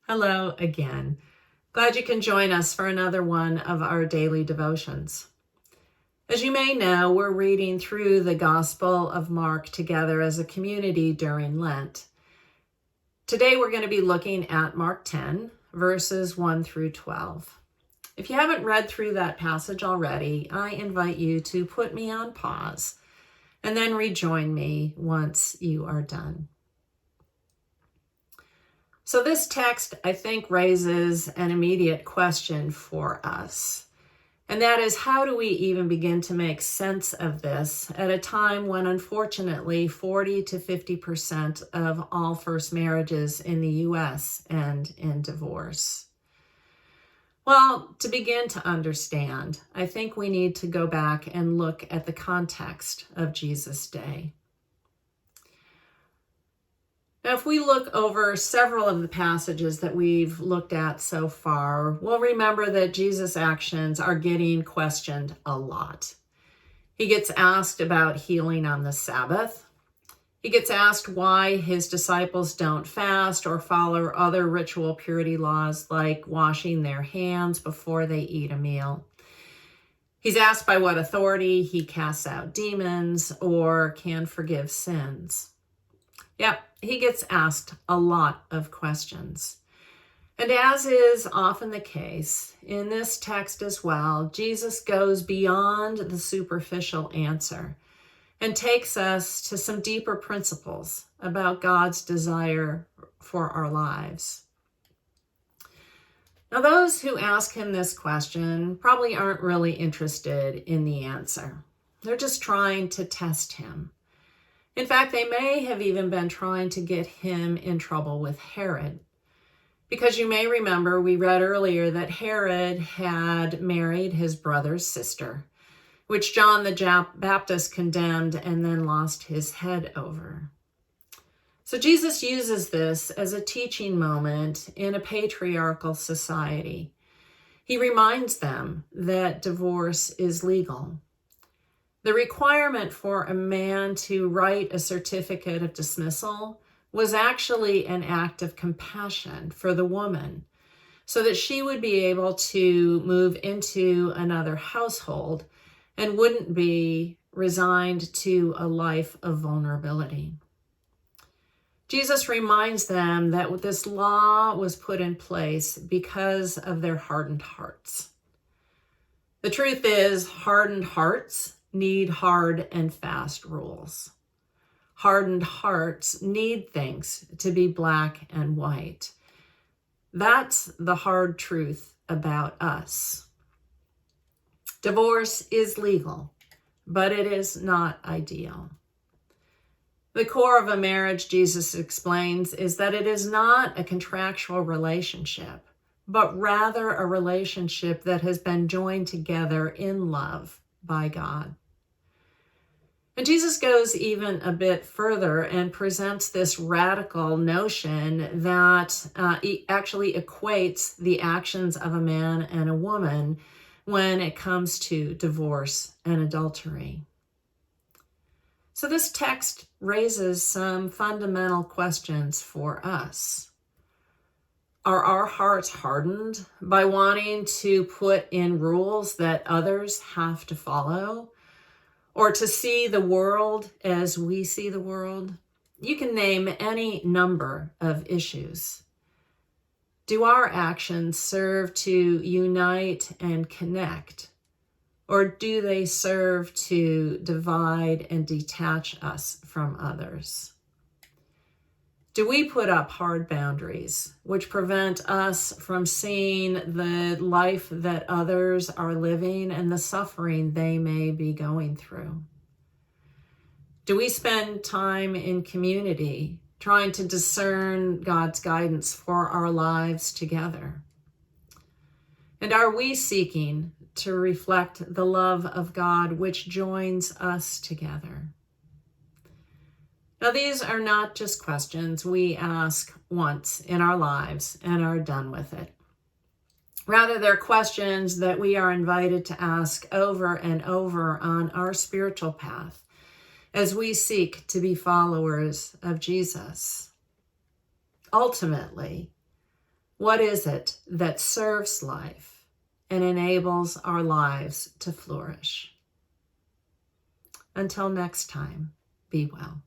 Hello again. Glad you can join us for another one of our daily devotions. As you may know, we're reading through the Gospel of Mark together as a community during Lent. Today we're going to be looking at Mark 10, verses 1 through 12. If you haven't read through that passage already, I invite you to put me on pause and then rejoin me once you are done. So this text, I think, raises an immediate question for us. And that is, how do we even begin to make sense of this at a time when, unfortunately, 40 to 50% of all first marriages in the U.S. end in divorce? Well, to begin to understand, I think we need to go back and look at the context of Jesus' day. Now, if we look over several of the passages that we've looked at so far, we'll remember that Jesus' actions are getting questioned a lot. He gets asked about healing on the Sabbath. He gets asked why his disciples don't fast or follow other ritual purity laws like washing their hands before they eat a meal. He's asked by what authority he casts out demons or can forgive sins. Yep, he gets asked a lot of questions. And as is often the case, in this text as well, Jesus goes beyond the superficial answer and takes us to some deeper principles about God's desire for our lives. Now, those who ask him this question probably aren't really interested in the answer. They're just trying to test him. In fact, they may have even been trying to get him in trouble with Herod. Because you may remember, we read earlier that Herod had married his brother's sister, which John the Baptist condemned and then lost his head over. So Jesus uses this as a teaching moment in a patriarchal society. He reminds them that divorce is legal. The requirement for a man to write a certificate of dismissal was actually an act of compassion for the woman so that she would be able to move into another household and wouldn't be resigned to a life of vulnerability. Jesus reminds them that this law was put in place because of their hardened hearts. The truth is, hardened hearts need hard and fast rules. Hardened hearts need things to be black and white. That's the hard truth about us. Divorce is legal, but it is not ideal. The core of a marriage, Jesus explains, is that it is not a contractual relationship, but rather a relationship that has been joined together in love by God. And Jesus goes even a bit further and presents this radical notion that actually equates the actions of a man and a woman when it comes to divorce and adultery. So this text raises some fundamental questions for us. Are our hearts hardened by wanting to put in rules that others have to follow? Or to see the world as we see the world? You can name any number of issues. Do our actions serve to unite and connect? Or do they serve to divide and detach us from others? Do we put up hard boundaries which prevent us from seeing the life that others are living and the suffering they may be going through? Do we spend time in community trying to discern God's guidance for our lives together? And are we seeking to reflect the love of God which joins us together? Now, these are not just questions we ask once in our lives and are done with it. Rather, they're questions that we are invited to ask over and over on our spiritual path as we seek to be followers of Jesus. Ultimately, What is it that serves life and enables our lives to flourish? Until next time, be well.